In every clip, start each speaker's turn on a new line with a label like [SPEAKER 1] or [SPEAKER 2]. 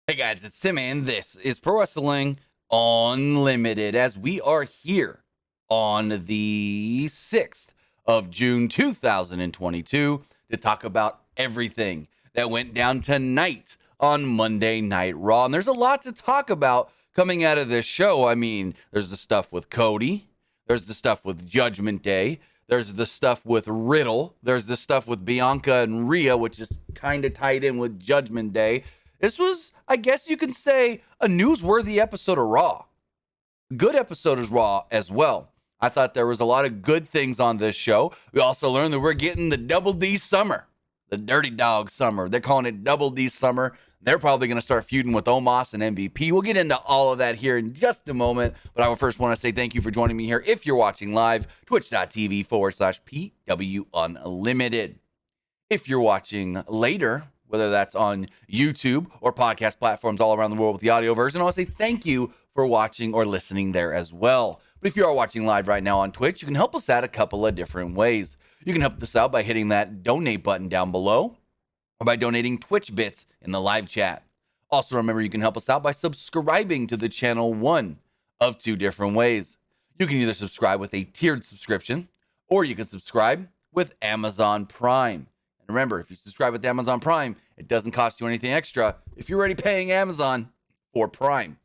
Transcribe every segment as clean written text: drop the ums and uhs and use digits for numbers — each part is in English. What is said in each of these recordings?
[SPEAKER 1] Hey guys, it's Tim, and this is Pro Wrestling Unlimited as we are here on the 6th of June 2022 to talk about everything that went down tonight on Monday Night Raw. And there's a lot to talk about coming out of this show. I mean, there's the stuff with Cody, there's the stuff with Judgment Day, there's the stuff with Riddle, there's the stuff with Bianca and Rhea, which is kind of tied in with Judgment Day. This was, I guess you can say, a newsworthy episode of Raw. Good episode of Raw as well. I thought there was a lot of good things on this show. We also learned that we're getting the Double D Summer, the Dirty Dog Summer. They're calling it Double D Summer. They're probably going to start feuding with Omos and MVP. We'll get into all of that here in just a moment. But I would first want to say thank you for joining me here. If you're watching live, twitch.tv/PW Unlimited. If you're watching later, whether that's on YouTube or podcast platforms all around the world with the audio version, I want to say thank you for watching or listening there as well. But if you are watching live right now on Twitch, you can help us out a couple of different ways. You can help us out by hitting that donate button down below or by donating Twitch bits in the live chat. Also, remember, you can help us out by subscribing to the channel one of two different ways. You can either subscribe with a tiered subscription or you can subscribe with Amazon Prime. And remember, if you subscribe with Amazon Prime, it doesn't cost you anything extra if you're already paying Amazon for Prime.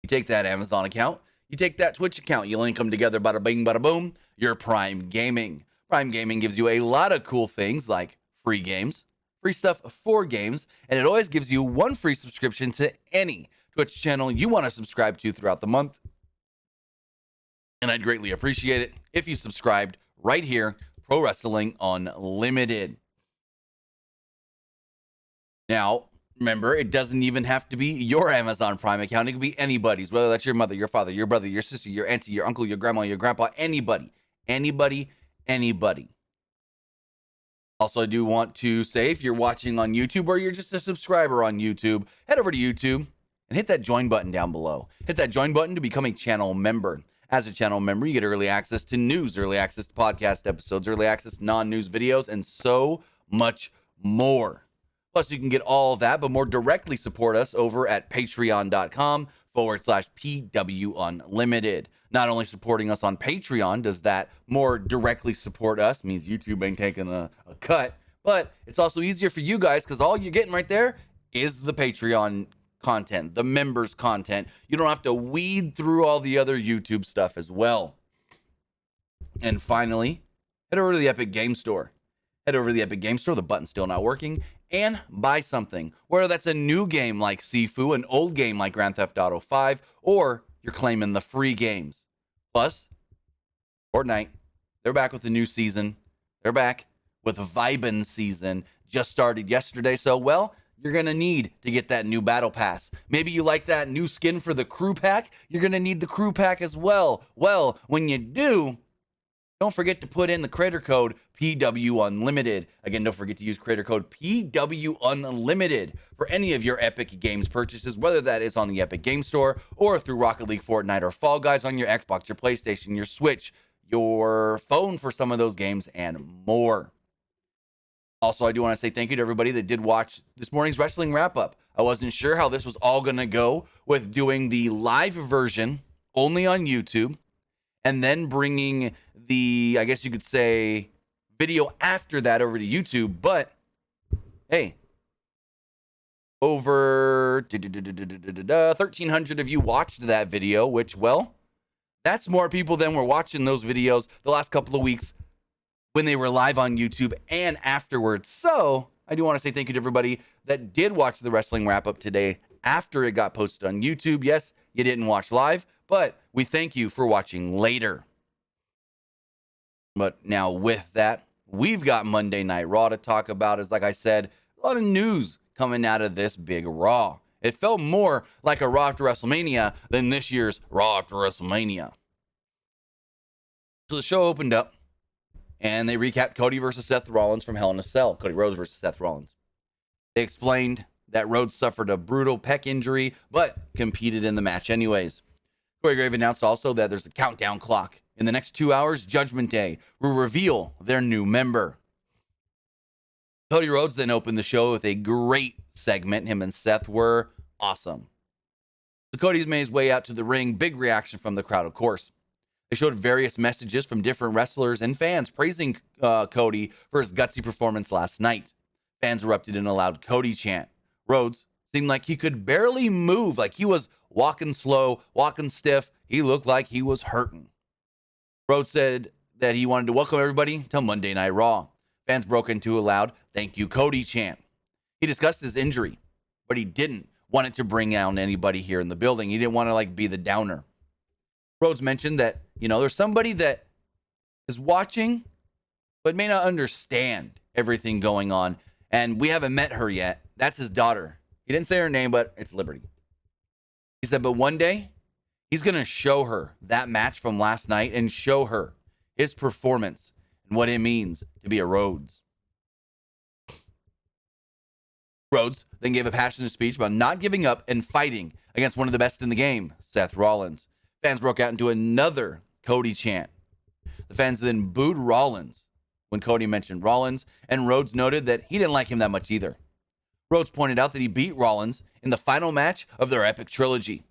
[SPEAKER 1] You take that Amazon account, you take that Twitch account, you link them together, bada bing, bada boom, you're Prime Gaming. Prime Gaming gives you a lot of cool things like free games, free stuff for games, and it always gives you one free subscription to any Twitch channel you want to subscribe to throughout the month. And I'd greatly appreciate it if you subscribed right here, Pro Wrestling Unlimited. Now, remember, it doesn't even have to be your Amazon Prime account. It can be anybody's, whether that's your mother, your father, your brother, your sister, your auntie, your uncle, your grandma, your grandpa, anybody. Also, I do want to say, if you're watching on YouTube or you're just a subscriber on YouTube, head over to YouTube and hit that join button down below. Hit that join button to become a channel member. As a channel member, you get early access to news, early access to podcast episodes, early access to non-news videos, and so much more. Plus, you can get all of that, but more directly support us over at patreon.com/PW Unlimited. Not only supporting us on Patreon does that more directly support us, means YouTube ain't taking a cut, but it's also easier for you guys because all you're getting right there is the Patreon content, the members content. You don't have to weed through all the other YouTube stuff as well. And finally, head over to the Epic Game Store. Head over to the Epic Game Store, the button's still not working, and buy something. Whether that's a new game like Sifu, an old game like Grand Theft Auto 5, or you're claiming the free games. Plus, Fortnite, they're back with the new season. They're back with a Vibin season. Just started yesterday, so well, you're going to need to get that new battle pass. Maybe you like that new skin for the crew pack. You're going to need the crew pack as well. Well, when you do, don't forget to put in the creator code PW Unlimited. Again, don't forget to use creator code PW Unlimited for any of your Epic Games purchases, whether that is on the Epic Game Store or through Rocket League, Fortnite, or Fall Guys on your Xbox, your PlayStation, your Switch, your phone for some of those games, and more. Also, I do want to say thank you to everybody that did watch this morning's wrestling wrap-up. I wasn't sure how this was all going to go with doing the live version only on YouTube and then bringing the, I guess you could say, video after that over to YouTube. But, hey, over 1,300 of you watched that video, which, well, that's more people than were watching those videos the last couple of weeks when they were live on YouTube and afterwards. So I do want to say thank you to everybody that did watch the wrestling wrap-up today after it got posted on YouTube. Yes, you didn't watch live, but we thank you for watching later. But now with that, we've got Monday Night Raw to talk about. As like I said, a lot of news coming out of this big Raw. It felt more like a Raw after WrestleMania than this year's Raw after WrestleMania. So the show opened up, and they recapped Cody versus Seth Rollins from Hell in a Cell. Cody Rhodes versus Seth Rollins. They explained that Rhodes suffered a brutal pec injury, but competed in the match anyways. Corey Graves announced also that there's a countdown clock. In the next 2 hours, Judgment Day will reveal their new member. Cody Rhodes then opened the show with a great segment. Him and Seth were awesome. So Cody's made his way out to the ring. Big reaction from the crowd, of course. They showed various messages from different wrestlers and fans praising Cody for his gutsy performance last night. Fans erupted in a loud Cody chant. Rhodes seemed like he could barely move, like he was walking slow, walking stiff. He looked like he was hurting. Rhodes said that he wanted to welcome everybody to Monday Night Raw. Fans broke into a loud "Thank you, Cody" chant. He discussed his injury, but he didn't want it to bring down anybody here in the building. He didn't want to be the downer. Rhodes mentioned that, there's somebody that is watching but may not understand everything going on, and we haven't met her yet. That's his daughter. He didn't say her name, but it's Liberty. He said, but one day, he's going to show her that match from last night and show her his performance and what it means to be a Rhodes. Rhodes then gave a passionate speech about not giving up and fighting against one of the best in the game, Seth Rollins. Fans broke out into another Cody chant. The fans then booed Rollins when Cody mentioned Rollins, and Rhodes noted that he didn't like him that much either. Rhodes pointed out that he beat Rollins in the final match of their epic trilogy.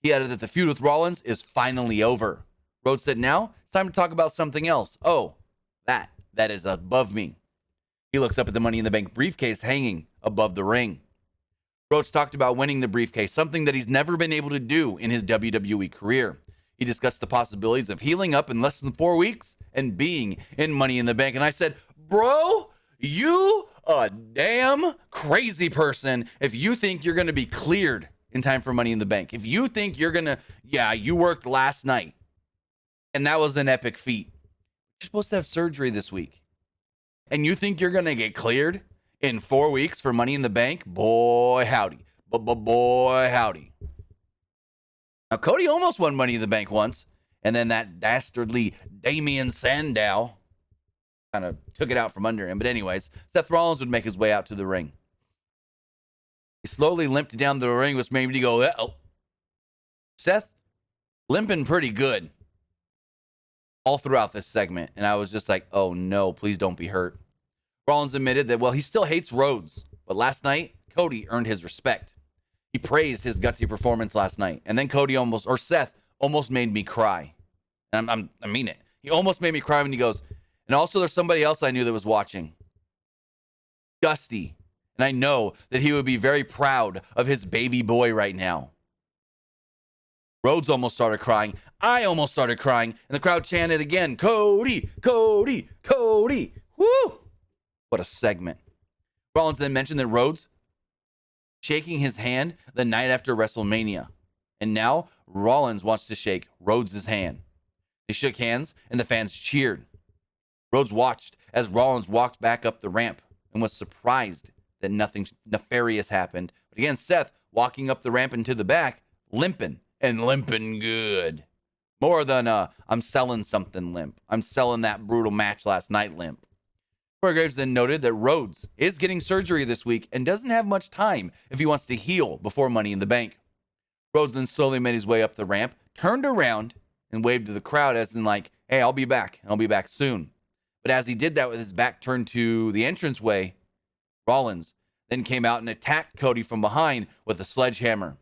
[SPEAKER 1] He added that the feud with Rollins is finally over. Rhodes said, now it's time to talk about something else. Oh, that is above me. He looks up at the Money in the Bank briefcase hanging above the ring. Rhodes talked about winning the briefcase, something that he's never been able to do in his WWE career. He discussed the possibilities of healing up in less than 4 weeks and being in Money in the Bank. And I said, bro, you a damn crazy person if you think you're going to be cleared in time for Money in the Bank. If you think you're going to, you worked last night and that was an epic feat. You're supposed to have surgery this week. And you think you're going to get cleared in 4 weeks for Money in the Bank? Boy, howdy. Boy, howdy. Now, Cody almost won Money in the Bank once, and then that dastardly Damian Sandow kind of took it out from under him. But anyways, Seth Rollins would make his way out to the ring. He slowly limped down the ring, which made me go, uh-oh. Seth limping pretty good all throughout this segment. And I was just like, oh no, please don't be hurt. Rollins admitted that, he still hates Rhodes. But last night, Cody earned his respect. He praised his gutsy performance last night. And then Seth almost made me cry. And I mean it. He almost made me cry when he goes, and also there's somebody else I knew that was watching. Dusty. And I know that he would be very proud of his baby boy right now. Rhodes almost started crying. I almost started crying. And the crowd chanted again, Cody, Cody, Cody. Woo! What a segment. Rollins then mentioned that Rhodes shaking his hand the night after WrestleMania. And now Rollins wants to shake Rhodes' hand. They shook hands and the fans cheered. Rhodes watched as Rollins walked back up the ramp and was surprised that nothing nefarious happened. But again, Seth walking up the ramp into the back, limping, and limping good. More than I'm selling something limp. I'm selling that brutal match last night limp. Corey Graves then noted that Rhodes is getting surgery this week and doesn't have much time if he wants to heal before Money in the Bank. Rhodes then slowly made his way up the ramp, turned around, and waved to the crowd as in like, hey, I'll be back. I'll be back soon. But as he did that with his back turned to the entranceway, Rollins then came out and attacked Cody from behind with a sledgehammer.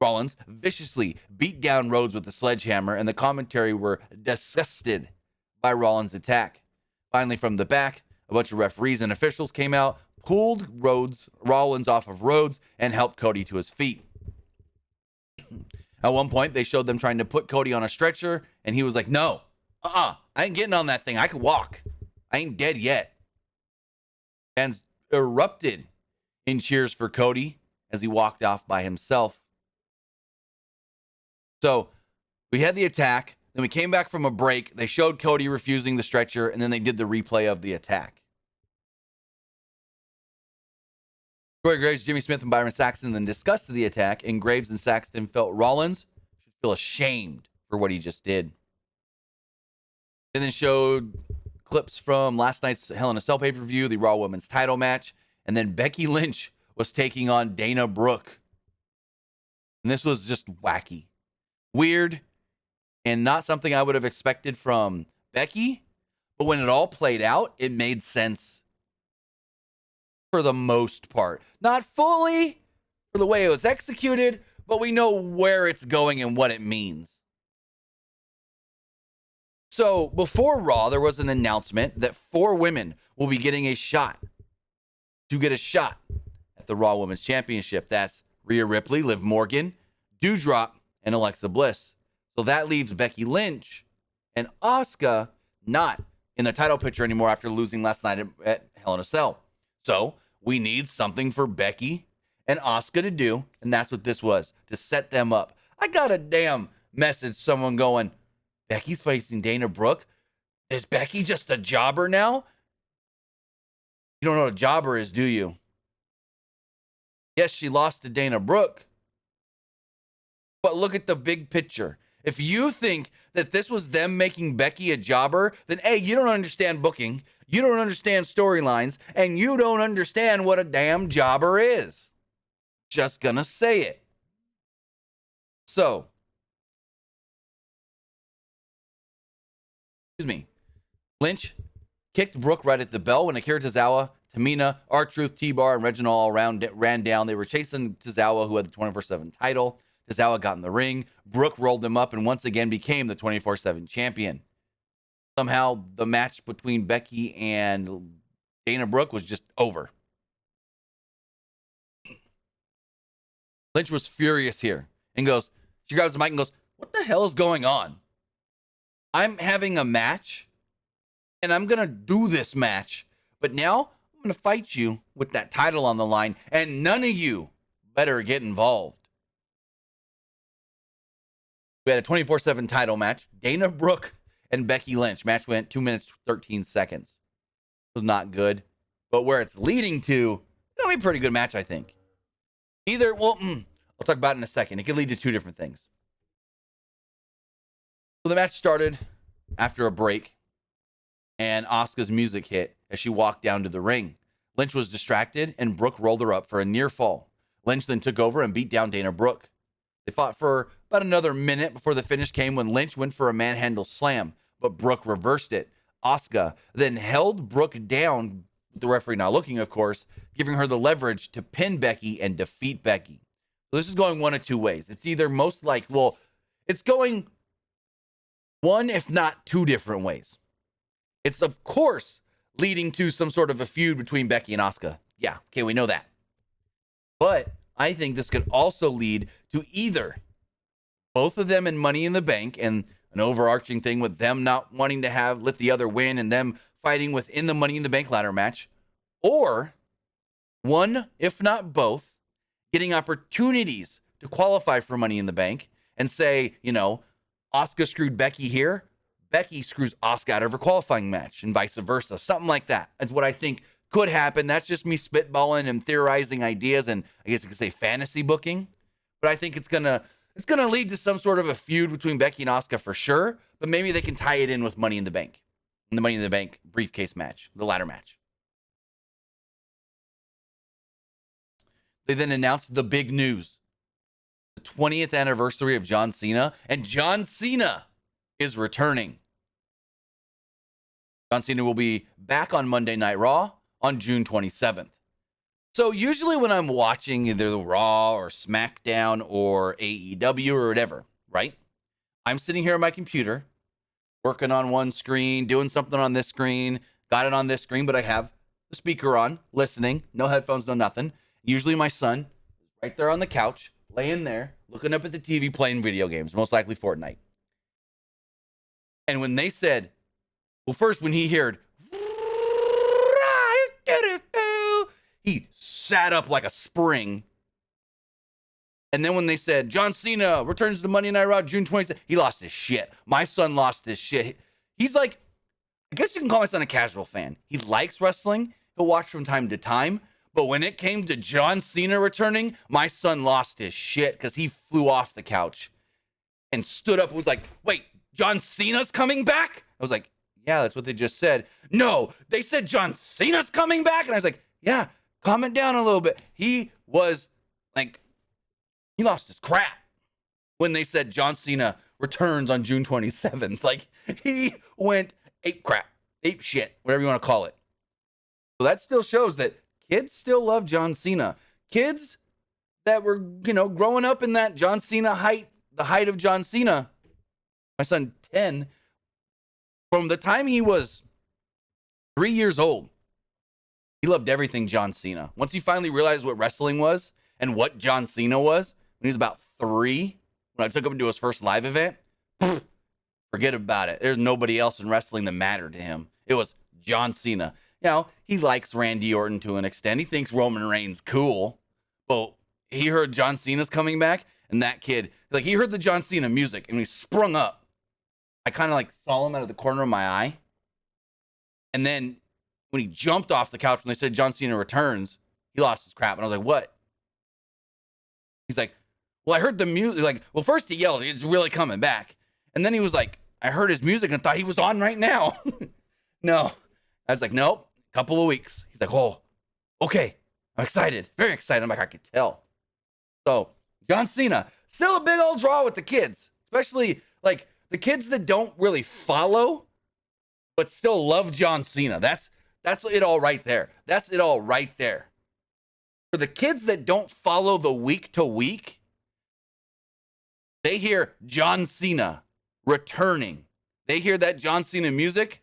[SPEAKER 1] Rollins viciously beat down Rhodes with the sledgehammer, and the commentary were disgusted by Rollins' attack. Finally, from the back, a bunch of referees and officials came out, pulled Rollins off of Rhodes, and helped Cody to his feet. At one point, they showed them trying to put Cody on a stretcher, and he was like, no, I ain't getting on that thing. I can walk. I ain't dead yet. Fans erupted in cheers for Cody as he walked off by himself. So we had the attack. Then we came back from a break. They showed Cody refusing the stretcher, and then they did the replay of the attack. Corey Graves, Jimmy Smith, and Byron Saxton then discussed the attack, and Graves and Saxton felt Rollins should feel ashamed for what he just did. They then showed clips from last night's Hell in a Cell pay-per-view, the Raw Women's title match, and then Becky Lynch was taking on Dana Brooke. And this was just wacky, weird, and not something I would have expected from Becky. But when it all played out, it made sense for the most part. Not fully, for the way it was executed, but we know where it's going and what it means. So before Raw, there was an announcement that 4 women will be getting a shot at the Raw Women's Championship. That's Rhea Ripley, Liv Morgan, Doudrop, and Alexa Bliss. So that leaves Becky Lynch and Asuka not in the title picture anymore after losing last night at Hell in a Cell. So we need something for Becky and Asuka to do, and that's what this was, to set them up. I got a damn message, someone going, Becky's facing Dana Brooke? Is Becky just a jobber now? You don't know what a jobber is, do you? Yes, she lost to Dana Brooke, but look at the big picture. If you think that this was them making Becky a jobber, then A, you don't understand booking, you don't understand storylines, and you don't understand what a damn jobber is. Just gonna say it. So, Lynch kicked Brooke right at the bell when Akira Tozawa, Tamina, R-Truth, T-Bar, and Reginald all ran down. They were chasing Tozawa, who had the 24/7 title. Tozawa got in the ring. Brooke rolled him up and once again became the 24/7 champion. Somehow, the match between Becky and Dana Brooke was just over. Lynch was furious here and goes, she grabs the mic and goes, what the hell is going on? I'm having a match and I'm going to do this match, but now I'm going to fight you with that title on the line and none of you better get involved. We had a 24/7 title match. Dana Brooke and Becky Lynch. Match went 2 minutes, 13 seconds. It was not good. But where it's leading to, it'll be a pretty good match, I think. I'll talk about it in a second. It could lead to 2 different things. So the match started after a break, and Asuka's music hit as she walked down to the ring. Lynch was distracted, and Brooke rolled her up for a near fall. Lynch then took over and beat down Dana Brooke. They fought for about another minute before the finish came when Lynch went for a manhandle slam, but Brooke reversed it. Asuka then held Brooke down, the referee not looking, of course, giving her the leverage to pin Becky and defeat Becky. So this is going one of 2 ways. It's either it's going one, if not 2 different ways. It's, of course, leading to some sort of a feud between Becky and Asuka. Yeah, okay, we know that. But I think this could also lead to either both of them in Money in the Bank and an overarching thing with them not wanting to let the other win and them fighting within the Money in the Bank ladder match, or one, if not both, getting opportunities to qualify for Money in the Bank and say, Asuka screwed Becky here, Becky screws Asuka out of her qualifying match and vice versa. Something like that. That's what I think could happen. That's just me spitballing and theorizing ideas and I guess you could say fantasy booking. But I think it's gonna lead to some sort of a feud between Becky and Asuka for sure. But maybe they can tie it in with Money in the Bank. In the Money in the Bank briefcase match, the ladder match. They then announced the big news. The 20th anniversary of John Cena. And John Cena is returning. John Cena will be back on Monday Night Raw on June 27th. So usually when I'm watching either the Raw or SmackDown or AEW or whatever, right? I'm sitting here on my computer, working on one screen, doing something on this screen, got it on this screen, but I have the speaker on, listening, no headphones, no nothing. Usually my son is right there on the couch, laying there, looking up at the TV, playing video games, most likely Fortnite. And when they said, well, first when he heard, he sat up like a spring. And then when they said, John Cena returns to Monday Night Raw June 27th, he lost his shit. My son lost his shit. He's like, I guess you can call my son a casual fan. He likes wrestling. He'll watch from time to time. But when it came to John Cena returning, my son lost his shit because he flew off the couch and stood up and was like, wait, John Cena's coming back? I was like, yeah, that's what they just said. No, they said John Cena's coming back? And I was like, yeah, calm it down a little bit. He was like, he lost his crap when they said John Cena returns on June 27th. Like, he went ape shit, whatever you want to call it. So that still shows that kids still love John Cena. Kids that were, growing up in that John Cena height, the height of John Cena. My son, 10, from the time he was 3 years old, he loved everything John Cena. Once he finally realized what wrestling was and what John Cena was, when he was about 3, when I took him to his first live event, forget about it. There's nobody else in wrestling that mattered to him. It was John Cena. He likes Randy Orton to an extent. He thinks Roman Reigns cool. But he heard John Cena's coming back, and that kid, he heard the John Cena music, and he sprung up. I kind of saw him out of the corner of my eye. And then when he jumped off the couch when they said John Cena returns, he lost his crap. And I was like, what? He's like, well, I heard the music. Well, first he yelled, it's really coming back. And then he was like, I heard his music and thought he was on right now. No. I was like, nope, couple of weeks. He's like, oh, okay. I'm excited. Very excited. I'm like, I could tell. So, John Cena, still a big old draw with the kids. Especially, the kids that don't really follow, but still love John Cena. That's it all right there. That's it all right there. For the kids that don't follow the week to week, they hear John Cena returning. They hear that John Cena music.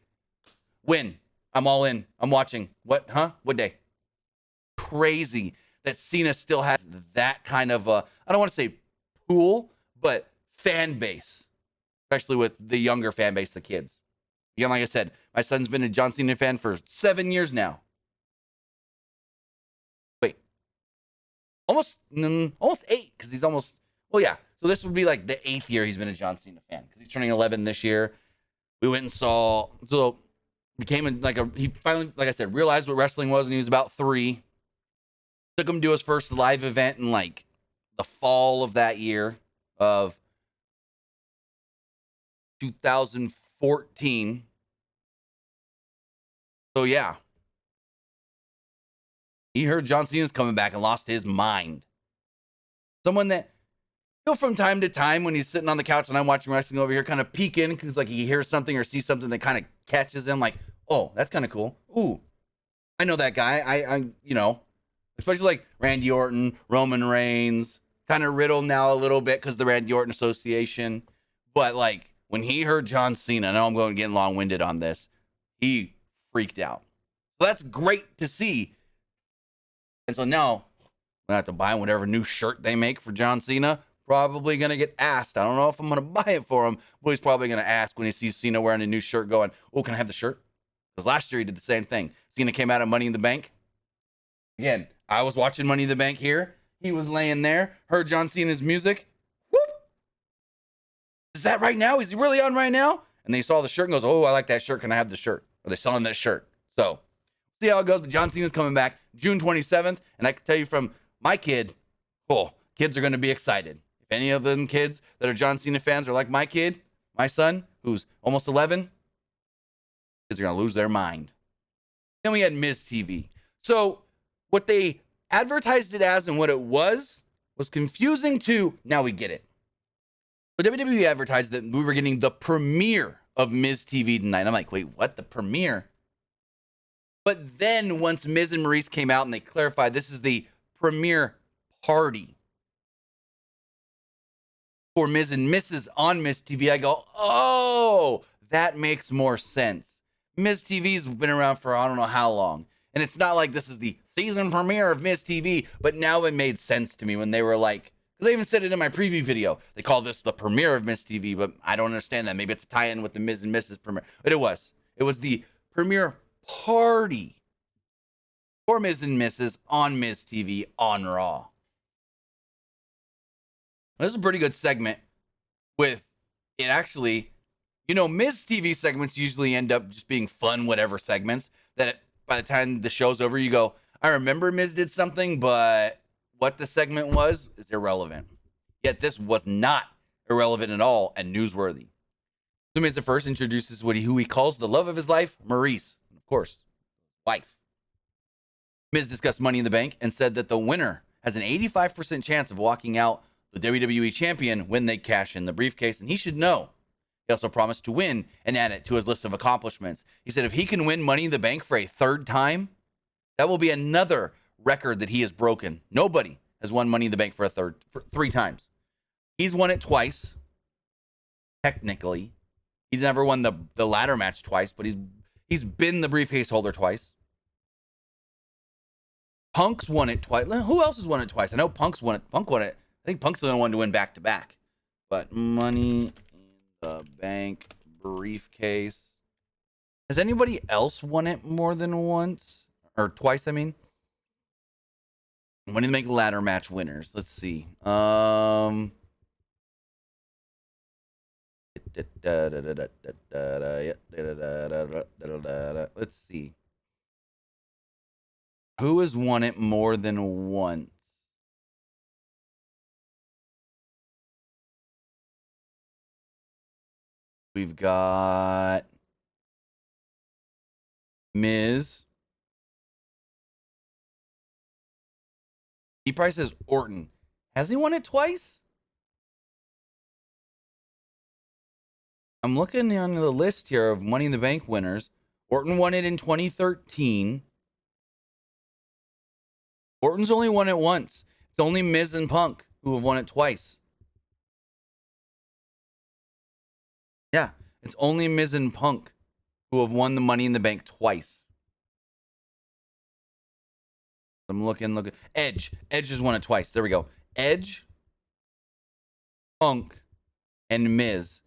[SPEAKER 1] Win. I'm all in. I'm watching. What? Huh? What day? Crazy that Cena still has that kind of, I don't want to say pool, but fan base, especially with the younger fan base, the kids. Again, like I said, my son's been a John Cena fan for 7 years now. Wait, almost 8, because he's almost, well, yeah. So this would be the 8th year he's been a John Cena fan, because he's turning 11 this year. We went and saw, so became he finally, like I said, realized what wrestling was when he was about 3. Took him to his first live event in the fall of that year of 2014. So yeah, he heard John Cena's coming back and lost his mind. Someone that, from time to time when he's sitting on the couch and I'm watching wrestling over here, kind of peek in because he hears something or sees something that kind of catches him, oh, that's kind of cool. Ooh, I know that guy. I especially Randy Orton, Roman Reigns, kind of riddled now a little bit because the Randy Orton association. But when he heard John Cena, I know I'm going to get long-winded on this, he freaked out. So that's great to see. And so now I'm going to have to buy whatever new shirt they make for John Cena. Probably going to get asked. I don't know if I'm going to buy it for him, but he's probably going to ask when he sees Cena wearing a new shirt going, oh, can I have the shirt? Because last year he did the same thing. Cena came out of Money in the Bank. Again, I was watching Money in the Bank here. He was laying there, heard John Cena's music. Whoop! Is that right now? Is he really on right now? And they saw the shirt and goes, oh, I like that shirt. Can I have the shirt? Are they selling that shirt? So, see how it goes. But John Cena's coming back June 27th. And I can tell you from my kid, kids are going to be excited. If any of them kids that are John Cena fans are like my kid, my son, who's almost 11, kids are going to lose their mind. Then we had Miz TV. So, what they advertised it as and what it was confusing to, now we get it. So WWE advertised that we were getting the premiere of Miz TV tonight. I'm like, wait, what? The premiere? But then once Miz and Maurice came out and they clarified this is the premiere party for Miz and Mrs. on Miz TV, I go, oh, that makes more sense. Miz TV's been around for I don't know how long. And it's not like this is the season premiere of Miz TV, but now it made sense to me when they were because I even said it in my preview video. They call this the premiere of Miz TV, but I don't understand that. Maybe it's a tie-in with the Miz and Mrs. premiere. But it was. It was the premiere party for Miz and Mrs. on Miz TV on Raw. This is a pretty good segment with it actually, Miz TV segments usually end up just being fun, whatever segments that by the time the show's over, you go, I remember Miz did something, but what the segment was is irrelevant. Yet this was not irrelevant at all and newsworthy. So Miz at first introduces who he calls the love of his life, Maurice, and of course, wife. Miz discussed Money in the Bank and said that the winner has an 85% chance of walking out the WWE champion when they cash in the briefcase, and he should know. He also promised to win and add it to his list of accomplishments. He said if he can win Money in the Bank for a 3rd time, that will be another record that he has broken. Nobody has won Money in the Bank for 3 times. He's won it twice, technically. He's never won the ladder match twice, but he's been the briefcase holder twice. Punk's won it twice. Who else has won it twice? I know Punk's won it. Punk won it. I think Punk's the only one to win back-to-back. But Money in the Bank briefcase. Has anybody else won it more than once? Or twice, I mean? Money in the Bank ladder match winners. Let's see. Let's see. Who has won it more than once? We've got Miz. Price says Orton. Has he won it twice? I'm looking on the list here of Money in the Bank winners. Orton won it in 2013. Orton's only won it once. It's only Miz and Punk who have won it twice. Yeah, it's only Miz and Punk who have won the Money in the Bank twice. I'm looking. Edge. Edge has won it twice. There we go. Edge, Punk, and Miz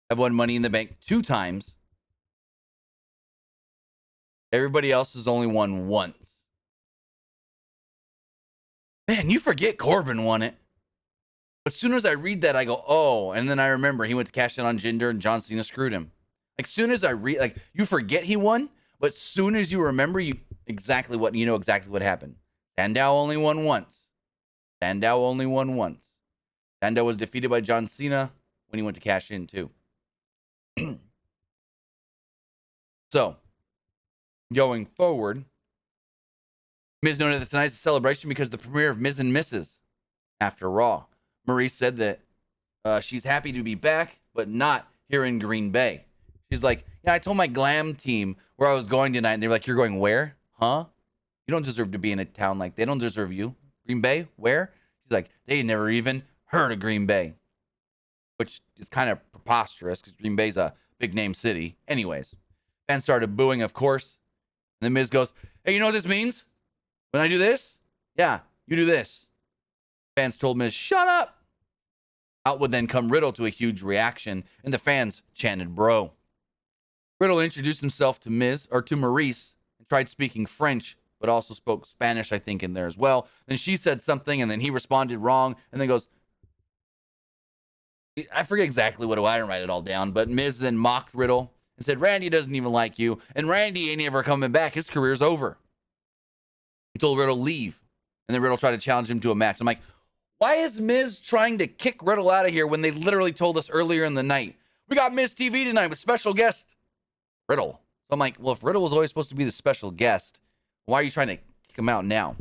[SPEAKER 1] have won Money in the Bank 2 times. Everybody else has only won once. Man, you forget Corbin won it. As soon as I read that, I go, oh, and then I remember he went to cash in on Jinder and John Cena screwed him. Like, soon as I read, like, you forget he won, but soon as you remember, you know exactly what happened. Sandow only won once. Sandow was defeated by John Cena when he went to cash in, too. So, going forward, Miz noted that tonight's a celebration because of the premiere of Miz and Mrs. after Raw. Maurice said that she's happy to be back, but not here in Green Bay. She's like, yeah, I told my glam team where I was going tonight, and they were like, you're going where? Huh? You don't deserve to be in a town like they don't deserve you. Green Bay? Where? She's like, they never even heard of Green Bay. Which is kind of preposterous because Green Bay's a big name city. Anyways, fans started booing, of course. And then Miz goes, hey, you know what this means? When I do this? Yeah, you do this. Fans told Miz, shut up. Out would then come Riddle to a huge reaction, and the fans chanted, bro. Riddle introduced himself to Maurice and tried speaking French, but also spoke Spanish, I think, in there as well. Then she said something, and then he responded wrong, and then goes, I forget exactly what I didn't write it all down, but Miz then mocked Riddle and said, Randy doesn't even like you, and Randy ain't ever coming back. His career's over. He told Riddle leave, and then Riddle tried to challenge him to a match. I'm like, why is Miz trying to kick Riddle out of here when they literally told us earlier in the night, we got Miz TV tonight with special guest Riddle? So I'm like, well, if Riddle was always supposed to be the special guest, why are you trying to kick him out now?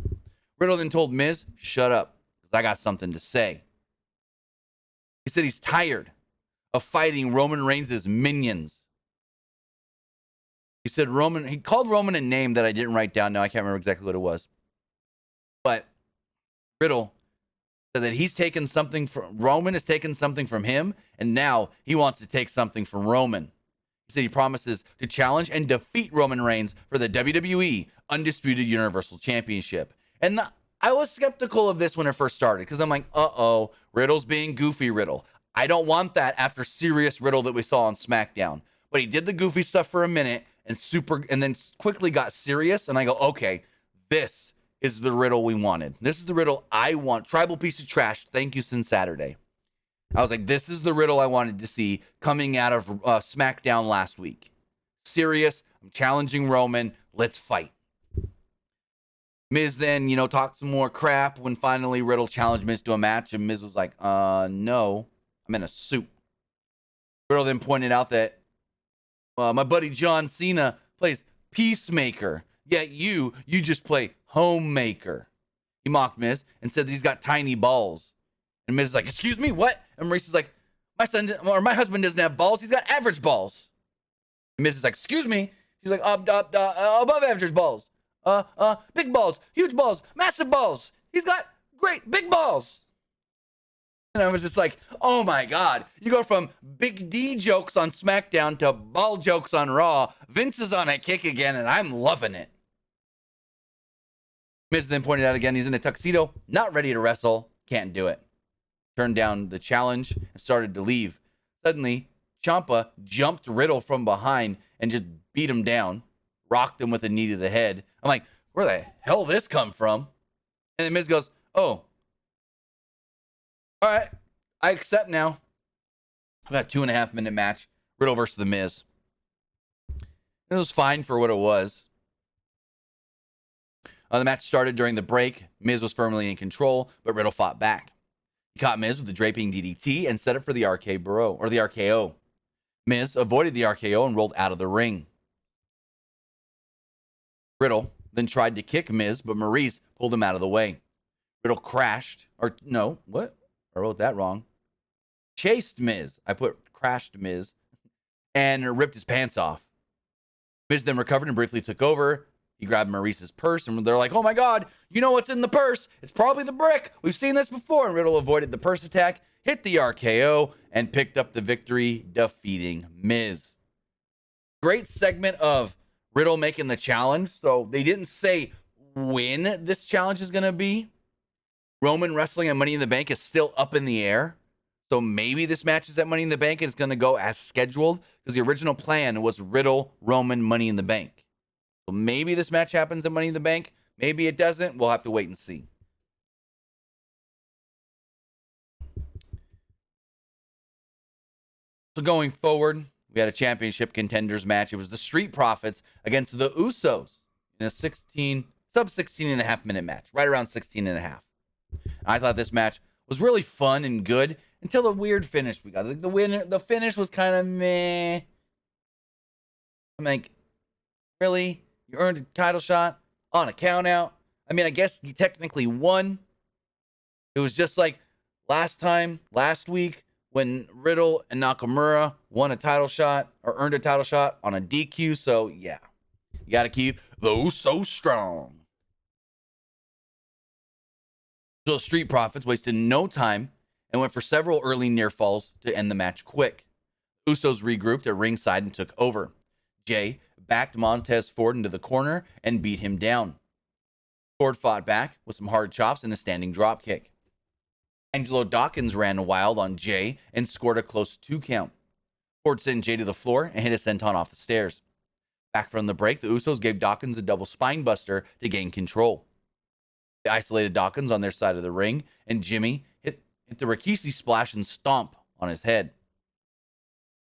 [SPEAKER 1] Riddle then told Miz, shut up, because I got something to say. He said he's tired of fighting Roman Reigns' minions. He said he called Roman a name that I didn't write down now. I can't remember exactly what it was. But Riddle said that Roman has taken something from him, and now he wants to take something from Roman. He said he promises to challenge and defeat Roman Reigns for the WWE Undisputed Universal Championship. And I was skeptical of this when it first started, because I'm like, uh-oh, Riddle's being goofy Riddle. I don't want that after serious Riddle that we saw on SmackDown. But he did the goofy stuff for a minute and then quickly got serious, and I go, okay, this is the Riddle we wanted. This is the Riddle I want. Tribal piece of trash. Thank you since Saturday. I was like, this is the Riddle I wanted to see coming out of SmackDown last week. Serious. I'm challenging Roman. Let's fight. Miz then, talked some more crap when finally Riddle challenged Miz to a match, and Miz was like, no, I'm in a suit. Riddle then pointed out that my buddy John Cena plays Peacemaker, yet you just play Homemaker. He mocked Miz and said that he's got tiny balls. And Miz is like, excuse me, what? And Maurice is like, my husband doesn't have balls, he's got average balls. And Miz is like, excuse me. He's like, above average balls. Big balls, huge balls, massive balls. He's got great, big balls. And I was just like, oh my God. You go from Big D jokes on SmackDown to ball jokes on Raw. Vince is on a kick again, and I'm loving it. Miz then pointed out again, he's in a tuxedo, not ready to wrestle, can't do it. Turned down the challenge and started to leave. Suddenly, Ciampa jumped Riddle from behind and just beat him down, rocked him with a knee to the head. I'm like, where the hell did this come from? And then Miz goes, oh, all right, I accept now. About 2.5 minute match, Riddle versus The Miz. It was fine for what it was. The match started during the break. Miz was firmly in control, but Riddle fought back. He caught Miz with the draping DDT and set up for the RKO. Miz avoided the RKO and rolled out of the ring. Riddle then tried to kick Miz, but Maurice pulled him out of the way. Riddle crashed, or no, what? I wrote that wrong. Chased Miz. I put crashed Miz and ripped his pants off. Miz then recovered and briefly took over. He grabbed Maurice's purse, and they're like, oh my God, you know what's in the purse? It's probably the brick. We've seen this before. And Riddle avoided the purse attack, hit the RKO, and picked up the victory, defeating Miz. Great segment of Riddle making the challenge. So they didn't say when this challenge is going to be. Roman wrestling at Money in the Bank is still up in the air. So maybe this match is at Money in the Bank and it's going to go as scheduled, because the original plan was Riddle, Roman, Money in the Bank. So maybe this match happens at Money in the Bank. Maybe it doesn't. We'll have to wait and see. So going forward, we had a championship contenders match. It was the Street Profits against the Usos in a 16.5 minute match, right around 16.5. I thought this match was really fun and good until the weird finish we got. The finish was kind of meh. I'm like, really? You earned a title shot on a count out? I mean, I guess you technically won. It was just like last week, when Riddle and Nakamura won a title shot or earned a title shot on a DQ. So, yeah, you got to keep those so strong. So, Street Profits wasted no time and went for several early near falls to end the match quick. Usos regrouped at ringside and took over. Jay backed Montez Ford into the corner and beat him down. Ford fought back with some hard chops and a standing dropkick. Angelo Dawkins ran wild on Jay and scored a close 2 count. Ford sent Jay to the floor and hit a senton off the stairs. Back from the break, the Usos gave Dawkins a double spine buster to gain control. They isolated Dawkins on their side of the ring, and Jimmy hit the Rikishi splash and stomp on his head.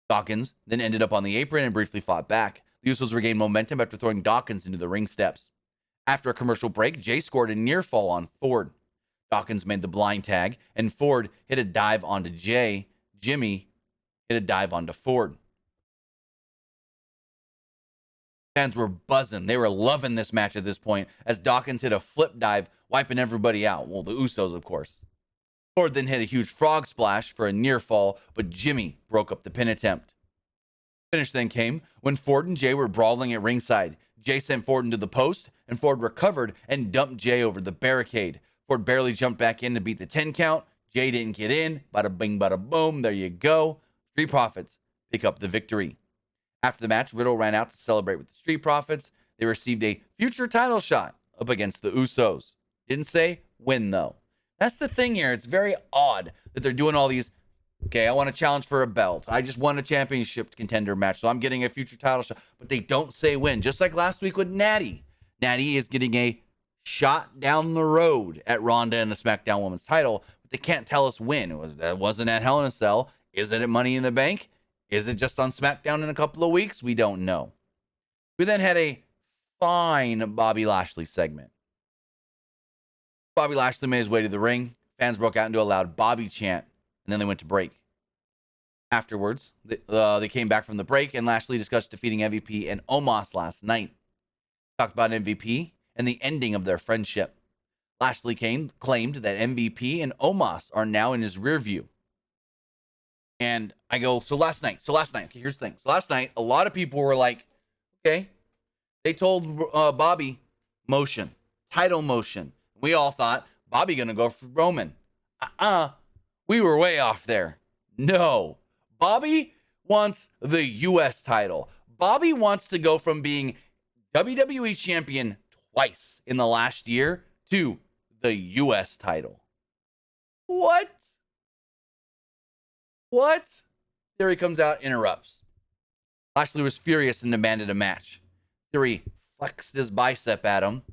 [SPEAKER 1] Dawkins then ended up on the apron and briefly fought back. The Usos regained momentum after throwing Dawkins into the ring steps. After a commercial break, Jay scored a near fall on Ford. Dawkins made the blind tag, and Ford hit a dive onto Jay. Jimmy hit a dive onto Ford. Fans were buzzing. They were loving this match at this point, as Dawkins hit a flip dive, wiping everybody out. Well, the Usos, of course. Ford then hit a huge frog splash for a near fall, but Jimmy broke up the pin attempt. Finish then came when Ford and Jay were brawling at ringside. Jay sent Ford into the post, and Ford recovered and dumped Jay over the barricade. Ford barely jumped back in to beat the 10 count. Jay didn't get in. Bada bing, bada boom. There you go. Street Profits pick up the victory. After the match, Riddle ran out to celebrate with the Street Profits. They received a future title shot up against the Usos. Didn't say when, though. That's the thing here. It's very odd that they're doing all these. Okay, I want to challenge for a belt. I just won a championship contender match, so I'm getting a future title shot. But they don't say when. Just like last week with Natty. Natty is getting a shot down the road at Ronda and the SmackDown Women's title, but they can't tell us when. It wasn't at Hell in a Cell. Is it at Money in the Bank? Is it just on SmackDown in a couple of weeks? We don't know. We then had a fine Bobby Lashley segment. Bobby Lashley made his way to the ring. Fans broke out into a loud Bobby chant, and then they went to break. Afterwards, they came back from the break, and Lashley discussed defeating MVP and Omos last night. Talked about MVP and the ending of their friendship. Lashley claimed that MVP and Omos are now in his rear view. And I go, so last night, okay, here's the thing. So last night, a lot of people were like, okay, they told Bobby motion, title motion. We all thought Bobby gonna go for Roman. We were way off there. No. Bobby wants the US title. Bobby wants to go from being WWE champion twice in the last year to the US title. What? What? Theory comes out, interrupts. Lashley was furious and demanded a match. Theory flexed his bicep at him,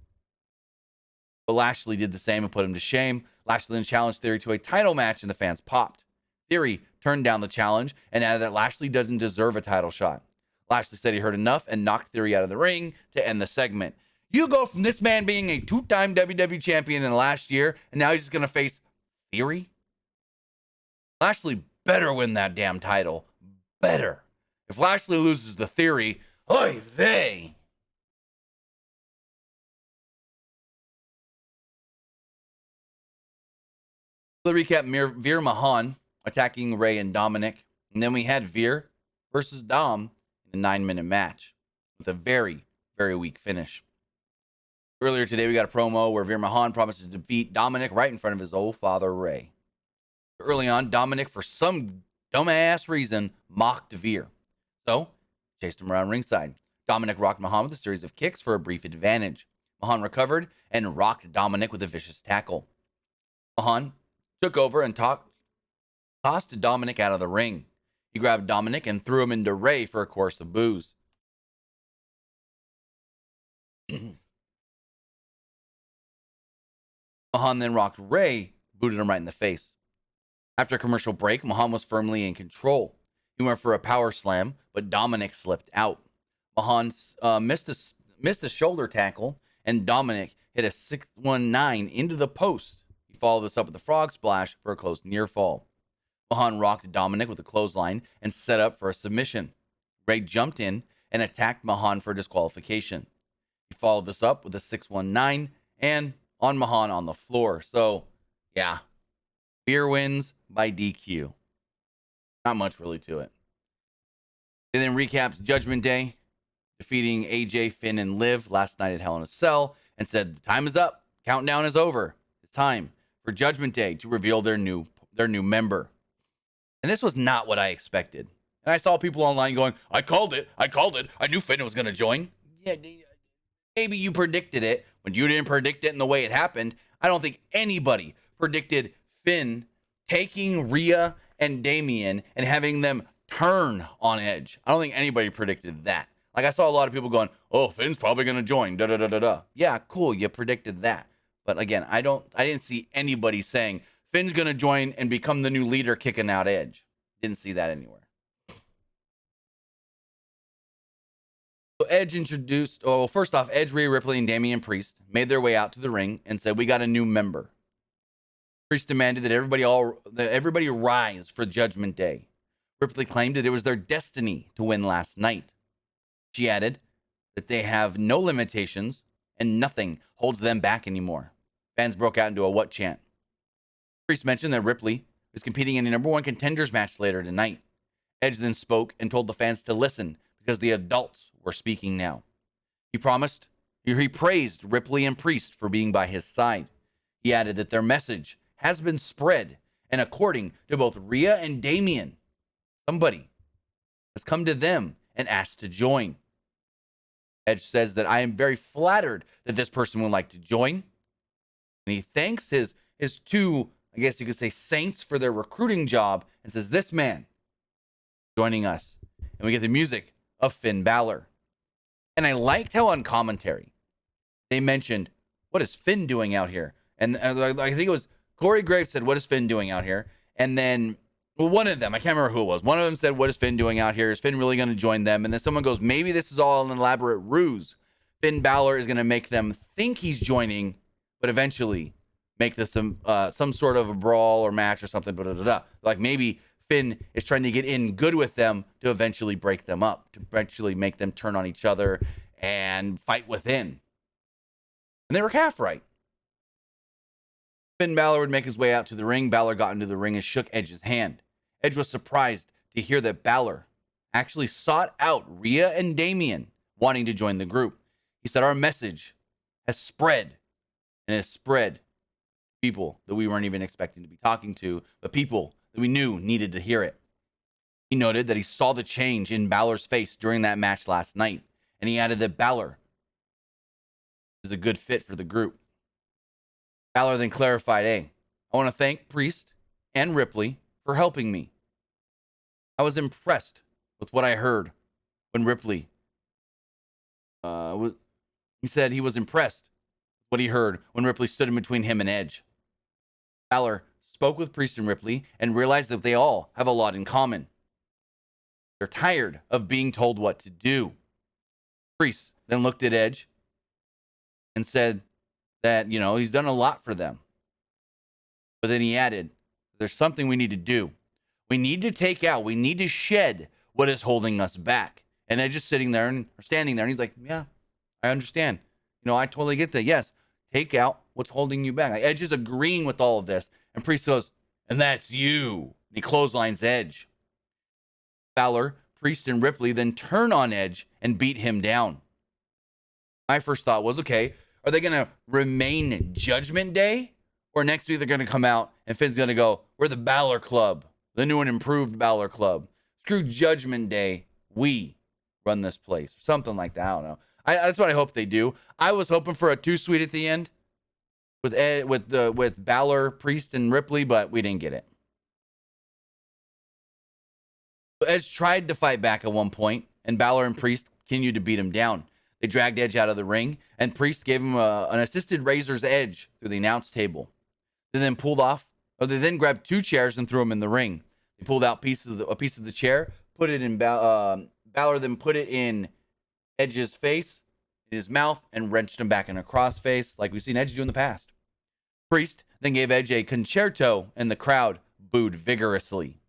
[SPEAKER 1] but Lashley did the same and put him to shame. Lashley then challenged Theory to a title match, and the fans popped. Theory turned down the challenge and added that Lashley doesn't deserve a title shot. Lashley said he heard enough and knocked Theory out of the ring to end the segment. You go from this man being a two-time WWE champion in the last year, and now he's just going to face Theory? Lashley better win that damn title. Better. If Lashley loses the Theory, oy vey. The recap, Veer Mahan attacking Ray and Dominic. And then we had Veer versus Dom in a 9-minute match with a very, very weak finish. Earlier today, we got a promo where Veer Mahan promises to defeat Dominic right in front of his old father, Ray. Early on, Dominic, for some dumbass reason, mocked Veer. So, chased him around ringside. Dominic rocked Mahan with a series of kicks for a brief advantage. Mahan recovered and rocked Dominic with a vicious tackle. Mahan took over and tossed Dominic out of the ring. He grabbed Dominic and threw him into Ray for a course of boos. Mahan then rocked Ray, booted him right in the face. After a commercial break, Mahan was firmly in control. He went for a power slam, but Dominic slipped out. Mahan missed a shoulder tackle, and Dominic hit a 619 into the post. He followed this up with a frog splash for a close near fall. Mahan rocked Dominic with a clothesline and set up for a submission. Ray jumped in and attacked Mahan for disqualification. He followed this up with a 619 and on Mahan on the floor. So, yeah, Veer wins by DQ. Not much really to it. And then recaps Judgment Day, defeating AJ, Finn, and Liv last night at Hell in a Cell, and said the time is up. Countdown is over. It's time for Judgment Day to reveal their new member. And this was not what I expected. And I saw people online going, I called it. I knew Finn was going to join. Yeah, maybe you predicted it, but you didn't predict it in the way it happened. I don't think anybody predicted Finn taking Rhea and Damian and having them turn on Edge. I don't think anybody predicted that. Like, I saw a lot of people going, oh, Finn's probably going to join. Da da da da da. Yeah, cool. You predicted that. But again, I didn't see anybody saying Finn's going to join and become the new leader kicking out Edge. Didn't see that anywhere. So Edge introduced, first off, Edge, Rhea Ripley, and Damian Priest made their way out to the ring and said, we got a new member. Priest demanded that everybody rise for Judgment Day. Ripley claimed that it was their destiny to win last night. She added that they have no limitations and nothing holds them back anymore. Fans broke out into a what chant. Priest mentioned that Ripley was competing in a number one contenders match later tonight. Edge then spoke and told the fans to listen because the adults were speaking now. He praised Ripley and Priest for being by his side. He added that their message has been spread, and according to both Rhea and Damian, somebody has come to them and asked to join. Edge says that I am very flattered that this person would like to join. And he thanks his two, I guess you could say, saints for their recruiting job and says, this man joining us. And we get the music of Finn Balor. And I liked how on commentary they mentioned, what is Finn doing out here? And I think it was Corey Graves said, what is Finn doing out here? And then, well, one of them, I can't remember who it was. One of them said, what is Finn doing out here? Is Finn really going to join them? And then someone goes, maybe this is all an elaborate ruse. Finn Balor is going to make them think he's joining, but eventually make this some sort of a brawl or match or something. Blah, blah, blah, blah. Like maybe Finn is trying to get in good with them to eventually break them up, to eventually make them turn on each other and fight within. And they were half right. Finn Balor would make his way out to the ring. Balor got into the ring and shook Edge's hand. Edge was surprised to hear that Balor actually sought out Rhea and Damian wanting to join the group. He said, our message has spread, and it's spread People that we weren't even expecting to be talking to, but people that we knew needed to hear it. He noted that he saw the change in Balor's face during that match last night, and he added that Balor is a good fit for the group. Balor then clarified, hey, I want to thank Priest and Ripley for helping me. I was impressed with what I heard when Ripley, he said he was impressed with what he heard when Ripley stood in between him and Edge. Balor spoke with Priest and Ripley and realized that they all have a lot in common. They're tired of being told what to do. Priest then looked at Edge and said that, he's done a lot for them. But then he added, there's something we need to do. We need to shed what is holding us back. And Edge is sitting there and standing there, and he's like, yeah, I understand. I totally get that. Yes, take out what's holding you back. Edge is agreeing with all of this. And Priest goes, and that's you. And he clotheslines Edge. Balor, Priest, and Ripley then turn on Edge and beat him down. My first thought was, okay, are they going to remain Judgment Day? Or next week they're going to come out and Finn's going to go, we're the Balor Club, the new and improved Balor Club. Screw Judgment Day. We run this place. Or something like that. I don't know. That's what I hope they do. I was hoping for a too sweet at the end with Balor, Priest, and Ripley, but we didn't get it. Edge tried to fight back at one point, and Balor and Priest continued to beat him down. They dragged Edge out of the ring, and Priest gave him an assisted razor's edge through the announce table. They then grabbed 2 chairs and threw them in the ring. They pulled out a piece of the chair, put it in Balor, then put it in Edge's face, in his mouth, and wrenched him back in a crossface, like we've seen Edge do in the past. Priest then gave Edge a concerto, and the crowd booed vigorously.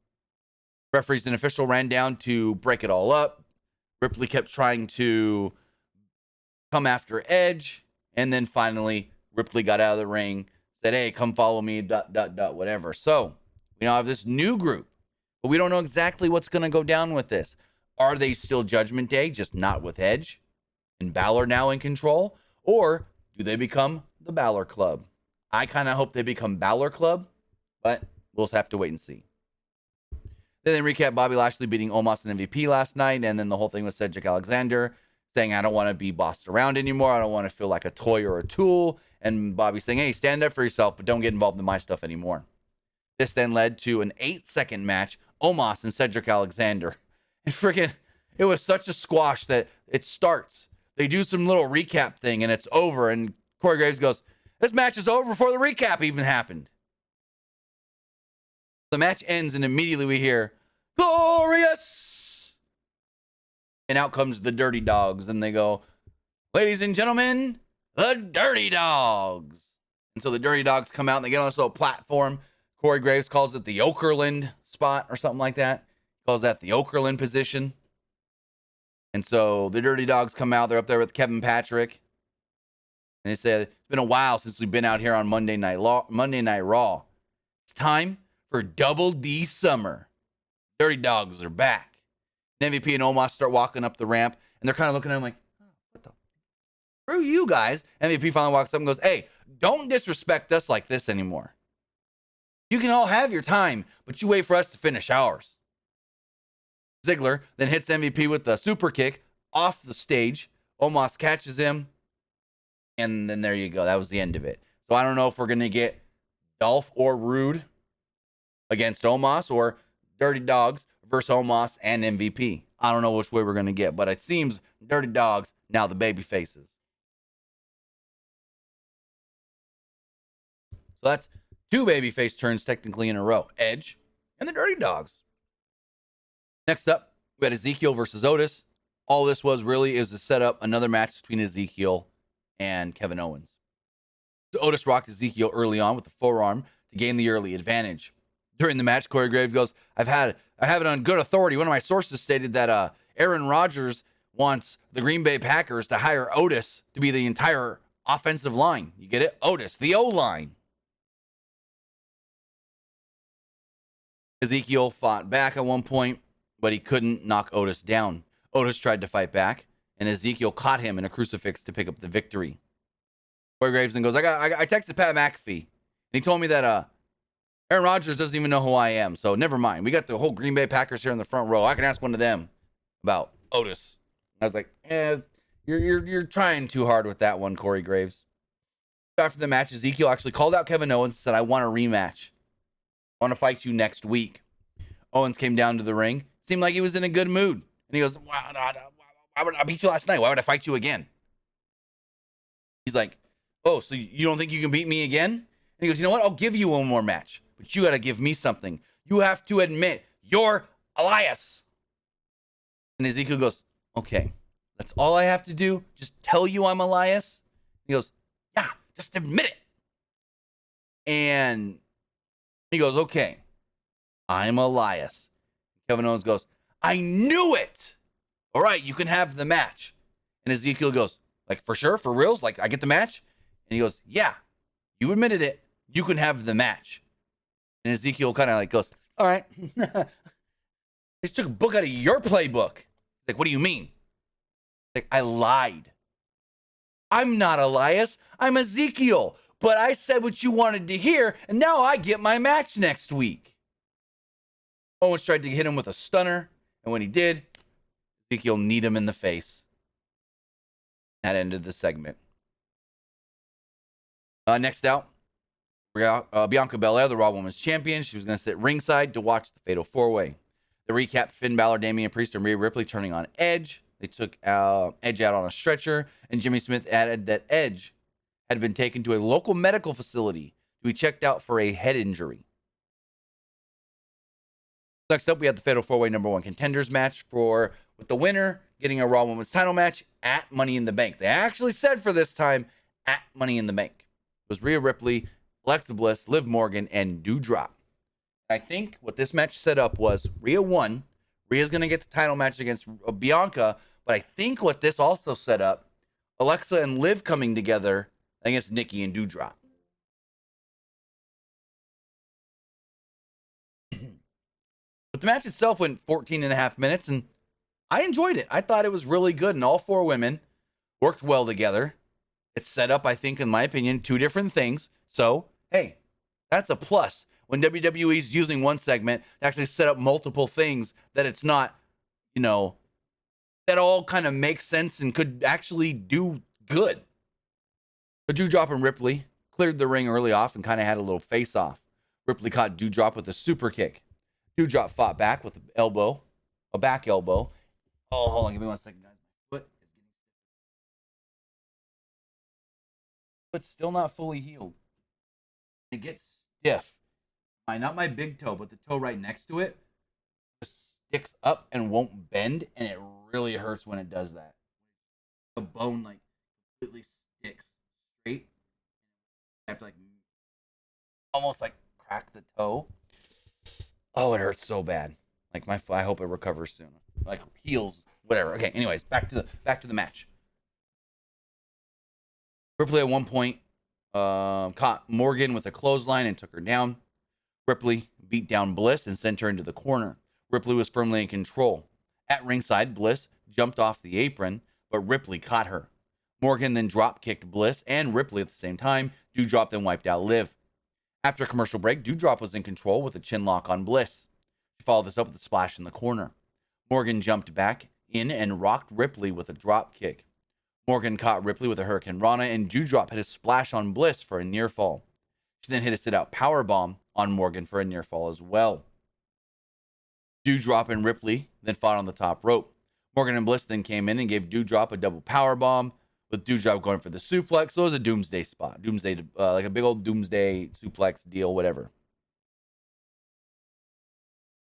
[SPEAKER 1] Referees and official ran down to break it all up. Ripley kept trying to come after Edge, and then finally Ripley got out of the ring, said, hey, come follow me, ... whatever. So we now have this new group, but we don't know exactly what's going to go down with this. Are they still Judgment Day, just not with Edge and Balor now in control? Or do they become the Balor Club? I kind of hope they become Balor Club, but we'll just have to wait and see. Then they recap Bobby Lashley beating Omos and MVP last night, and then the whole thing with Cedric Alexander saying, I don't want to be bossed around anymore. I don't want to feel like a toy or a tool. And Bobby saying, hey, stand up for yourself, but don't get involved in my stuff anymore. This then led to an 8-second match, Omos and Cedric Alexander. And freaking, it was such a squash that it starts. They do some little recap thing, and it's over. And Corey Graves goes, this match is over before the recap even happened. The match ends, and immediately we hear, glorious! And out comes the Dirty Dogs, and they go, ladies and gentlemen, the Dirty Dogs. And so the Dirty Dogs come out, and they get on this little platform. Corey Graves calls it the Okerlund spot or something like that. He calls that the Okerlund position. And so the Dirty Dogs come out. They're up there with Kevin Patrick. And they say, it's been a while since we've been out here on Monday Night Raw. It's time for Double D Summer. Dirty Dogs are back. And MVP and Omos start walking up the ramp, and they're kind of looking at him like, oh, what the? Screw you guys. MVP finally walks up and goes, hey, don't disrespect us like this anymore. You can all have your time, but you wait for us to finish ours. Ziggler then hits MVP with the super kick off the stage. Omos catches him, and then there you go. That was the end of it. So I don't know if we're going to get Dolph or Rude against Omos, or Dirty Dogs versus Omos and MVP. I don't know which way we're going to get, but it seems Dirty Dogs, now the baby faces. So that's 2 babyface turns technically in a row. Edge and the Dirty Dogs. Next up, we had Ezekiel versus Otis. All this was really is to set up another match between Ezekiel and Kevin Owens. So Otis rocked Ezekiel early on with the forearm to gain the early advantage. During the match, Corey Graves goes, I have it on good authority. One of my sources stated that Aaron Rodgers wants the Green Bay Packers to hire Otis to be the entire offensive line. You get it? Otis, the O-line. Ezekiel fought back at one point, but he couldn't knock Otis down. Otis tried to fight back, and Ezekiel caught him in a crucifix to pick up the victory. Corey Graves then goes, I texted Pat McAfee, he told me that Aaron Rodgers doesn't even know who I am, so never mind. We got the whole Green Bay Packers here in the front row. I can ask one of them about Otis. I was like, you're trying too hard with that one, Corey Graves. After the match, Ezekiel actually called out Kevin Owens and said, I want a rematch. I want to fight you next week. Owens came down to the ring. Seemed like he was in a good mood. And he goes, why would I beat you last night? Why would I fight you again? He's like, oh, so you don't think you can beat me again? And he goes, you know what? I'll give you one more match. But you got to give me something. You have to admit you're Elias. And Ezekiel goes, okay, that's all I have to do? Just tell you I'm Elias? He goes, yeah, just admit it. And he goes, okay, I'm Elias. Kevin Owens goes, I knew it. All right, you can have the match. And Ezekiel goes, like, for sure, for reals? Like, I get the match? And he goes, yeah, you admitted it. You can have the match. And Ezekiel kind of like goes, all right. I just took a book out of your playbook. Like, what do you mean? Like, I lied. I'm not Elias. I'm Ezekiel. But I said what you wanted to hear, and now I get my match next week. Owens tried to hit him with a stunner, and when he did, Ezekiel kneed him in the face. That ended the segment. Next out, Bianca Bella, the Raw Women's Champion. She was going to sit ringside to watch the Fatal 4-Way. The recap, Finn Balor, Damian Priest, and Rhea Ripley turning on Edge. They took Edge out on a stretcher, and Jimmy Smith added that Edge had been taken to a local medical facility to be checked out for a head injury. Next up, we have the Fatal 4-Way #1 contenders match with the winner getting a Raw Women's title match at Money in the Bank. They actually said for this time at Money in the Bank. It was Rhea Ripley, Alexa Bliss, Liv Morgan, and Doudrop. I think what this match set up was Rhea won. Rhea's going to get the title match against Bianca, but I think what this also set up, Alexa and Liv coming together against Nikki and Doudrop. But the match itself went 14 and a half minutes, and I enjoyed it. I thought it was really good, and all four women worked well together. It set up, I think, in my opinion, two different things. So, hey, that's a plus. When WWE's using one segment to actually set up multiple things that it's not, that all kind of makes sense and could actually do good. But Doudrop and Ripley cleared the ring early off and kind of had a little face-off. Ripley caught Doudrop with a super kick. Doudrop fought back with a back elbow. Oh, hold on, give me 1 second, guys. Foot's still not fully healed. It gets stiff. Not my big toe, but the toe right next to it just sticks up and won't bend, and it really hurts when it does that. The bone completely sticks straight. I have to almost crack the toe. Oh, it hurts so bad. I hope it recovers soon. Heals, whatever. Okay, anyways, back to the match. Ripley at one point caught Morgan with a clothesline and took her down. Ripley beat down Bliss and sent her into the corner. Ripley was firmly in control. At ringside, Bliss jumped off the apron, but Ripley caught her. Morgan then drop-kicked Bliss and Ripley at the same time. Doudrop then wiped out Liv. After a commercial break, Doudrop was in control with a chin lock on Bliss. She followed this up with a splash in the corner. Morgan jumped back in and rocked Ripley with a drop kick. Morgan caught Ripley with a Hurricane Rana, and Doudrop hit a splash on Bliss for a near fall. She then hit a sit-out powerbomb on Morgan for a near fall as well. Doudrop and Ripley then fought on the top rope. Morgan and Bliss then came in and gave Doudrop a double powerbomb, with Doudrop going for the suplex. So it was a doomsday spot. Like a big old doomsday suplex deal, whatever.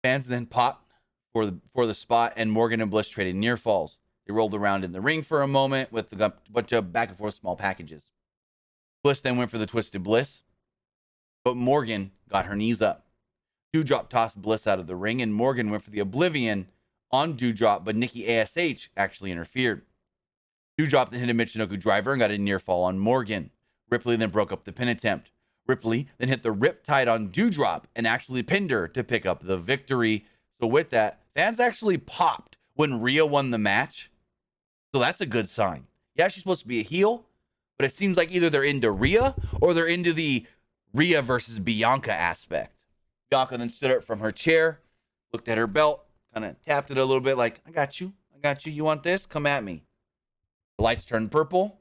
[SPEAKER 1] Fans then popped for the spot, and Morgan and Bliss traded near falls. They rolled around in the ring for a moment with a bunch of back and forth small packages. Bliss then went for the Twisted Bliss, but Morgan got her knees up. Doudrop tossed Bliss out of the ring, and Morgan went for the Oblivion on Doudrop, but Nikki ASH actually interfered. Doudrop then hit a Michinoku driver and got a near fall on Morgan. Ripley then broke up the pin attempt. Ripley then hit the Riptide on Doudrop and actually pinned her to pick up the victory. So with that, fans actually popped when Rhea won the match. So that's a good sign. Yeah, she's supposed to be a heel, but it seems like either they're into Rhea or they're into the Rhea versus Bianca aspect. Bianca then stood up from her chair, looked at her belt, kind of tapped it a little bit like, I got you. I got you. You want this? Come at me. The lights turned purple.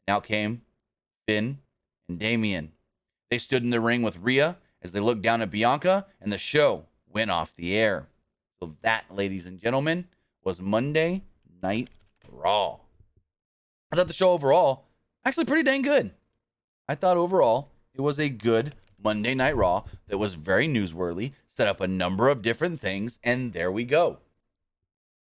[SPEAKER 1] Out came Finn and Damian. They stood in the ring with Rhea as they looked down at Bianca, and the show went off the air. So that, ladies and gentlemen, was Monday Night Raw. I thought the show overall actually pretty dang good. I thought overall it was a good Monday Night Raw that was very newsworthy, set up a number of different things, and there we go.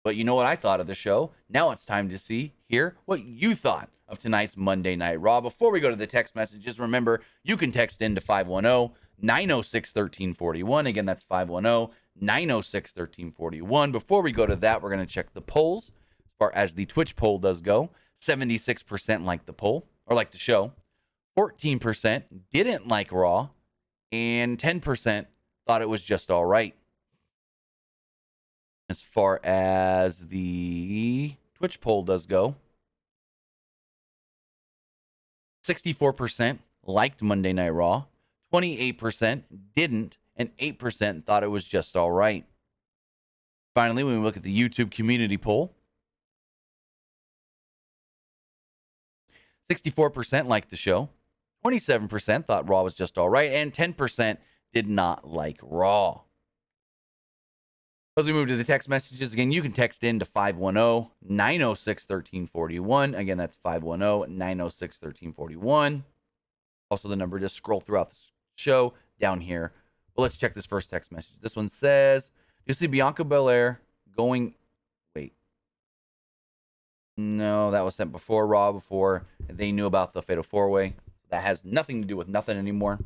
[SPEAKER 1] But you know what I thought of the show? Now it's time to hear what you thought of tonight's Monday Night Raw. Before we go to the text messages, remember, you can text in to 510-906-1341. Again, that's 510-906-1341. Before we go to that, we're going to check the polls. As far as the Twitch poll does go, 76% like the poll, or like the show. 14% didn't like Raw, and 10% thought it was just all right. As far as the Twitch poll does go, 64% liked Monday Night Raw, 28% didn't, and 8% thought it was just all right. Finally, when we look at the YouTube community poll, 64% liked the show, 27% thought Raw was just all right, and 10% did not like Raw. As we move to the text messages, again, you can text in to 510-906-1341. Again, that's 510-906-1341. Also, the number, just scroll throughout the show down here. But let's check this first text message. This one says, you see Bianca Belair going... Wait. No, that was sent before Raw, before they knew about the Fatal 4-Way. That has nothing to do with nothing anymore.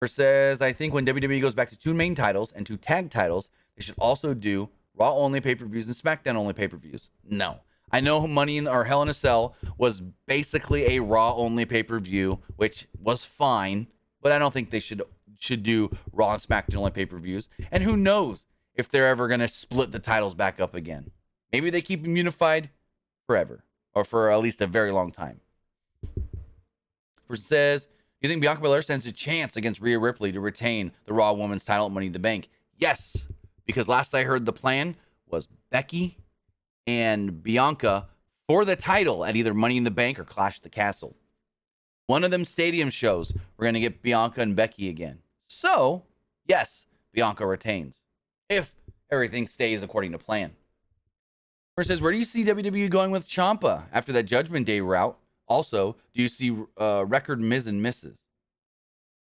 [SPEAKER 1] It says, I think when WWE goes back to 2 main titles and 2 tag titles, they should also do Raw-only pay-per-views and SmackDown-only pay-per-views. No. I know Money in or Hell in a Cell was basically a Raw-only pay-per-view, which was fine, but I don't think they should do Raw and SmackDown-only pay-per-views. And who knows if they're ever going to split the titles back up again. Maybe they keep them unified forever, or for at least a very long time. Person says, you think Bianca Belair stands a chance against Rhea Ripley to retain the Raw Women's title at Money in the Bank? Yes, because last I heard the plan was Becky and Bianca for the title at either Money in the Bank or Clash at the Castle. One of them stadium shows, we're going to get Bianca and Becky again. So, yes, Bianca retains, if everything stays according to plan. Person says, where do you see WWE going with Ciampa after that Judgment Day route? Also, do you see record Miz and Misses?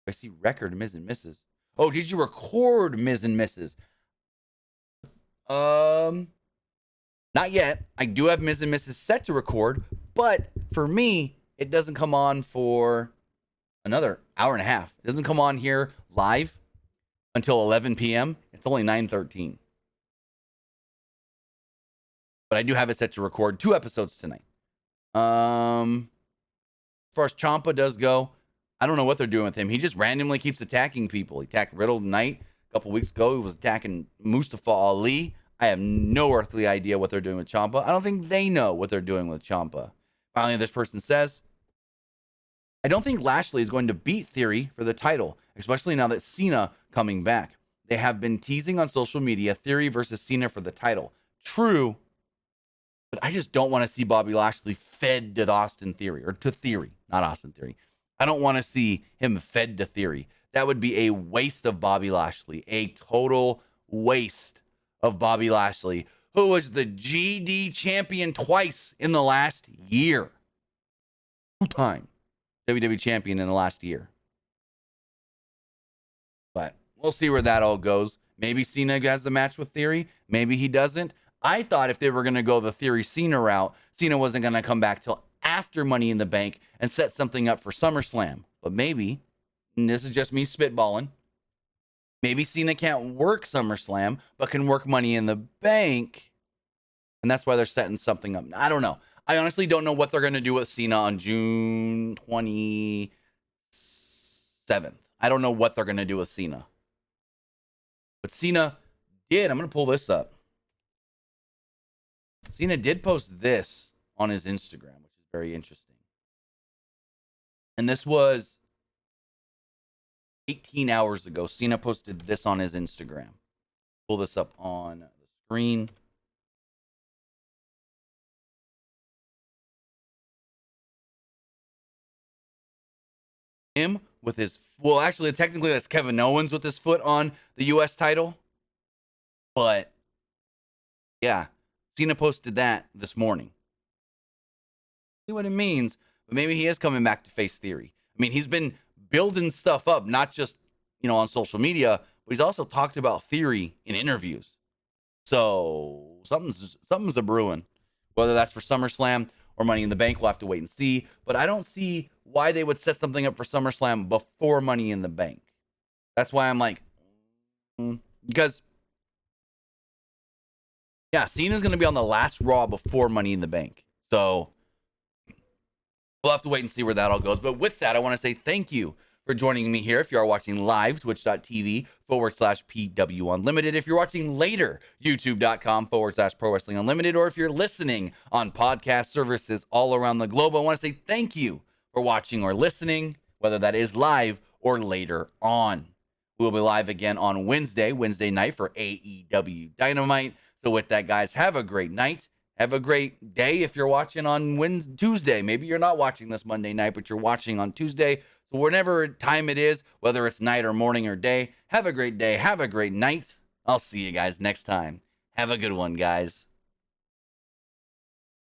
[SPEAKER 1] I see record Miz and Misses. Oh, did you record Miz and Misses? Not yet. I do have Miz and Misses set to record, but for me, it doesn't come on for another hour and a half. It doesn't come on here live until 11 p.m. It's only 9:13. But I do have it set to record 2 episodes tonight. As far as Ciampa does go, I don't know what they're doing with him. He just randomly keeps attacking people. He attacked Riddle tonight. A couple weeks ago, he was attacking Mustafa Ali. I have no earthly idea what they're doing with Ciampa. I don't think they know what they're doing with Ciampa. Finally, this person says, I don't think Lashley is going to beat Theory for the title, especially now that Cena coming back. They have been teasing on social media Theory versus Cena for the title. True, but I just don't want to see Bobby Lashley fed to Austin Theory, or to Theory, not Austin Theory. I don't want to see him fed to Theory. That would be a waste of Bobby Lashley, a total waste of Bobby Lashley, who was the GD champion twice in the last year. 2-time WWE champion in the last year. But we'll see where that all goes. Maybe Cena has the match with Theory. Maybe he doesn't. I thought if they were going to go the Theory Cena route, Cena wasn't going to come back till after Money in the Bank and set something up for SummerSlam. But maybe, and this is just me spitballing, maybe Cena can't work SummerSlam, but can work Money in the Bank. And that's why they're setting something up. I don't know. I honestly don't know what they're going to do with Cena on June 27th. I don't know what they're going to do with Cena. But Cena did. I'm going to pull this up. Cena did post this on his Instagram, which is very interesting. And this was 18 hours ago, Cena posted this on his Instagram. Pull this up on the screen. Him with his, well, actually, technically, that's Kevin Owens with his foot on the U.S. title. But yeah, Cena posted that this morning. See what it means, but maybe he is coming back to face Theory. I mean, he's been building stuff up, not just, on social media, but he's also talked about Theory in interviews. So something's a brewing. Whether that's for SummerSlam or Money in the Bank, we'll have to wait and see. But I don't see why they would set something up for SummerSlam before Money in the Bank. That's why I'm like, because yeah, Cena's going to be on the last Raw before Money in the Bank. So we'll have to wait and see where that all goes. But with that, I want to say thank you for joining me here. If you are watching live, twitch.tv/PW Unlimited. If you're watching later, youtube.com/Pro Wrestling Unlimited. Or if you're listening on podcast services all around the globe, I want to say thank you for watching or listening, whether that is live or later on. We'll be live again on Wednesday night for AEW Dynamite. So with that, guys, have a great night. Have a great day if you're watching on Tuesday. Maybe you're not watching this Monday night, but you're watching on Tuesday. So whatever time it is, whether it's night or morning or day, have a great day. Have a great night. I'll see you guys next time. Have a good one, guys.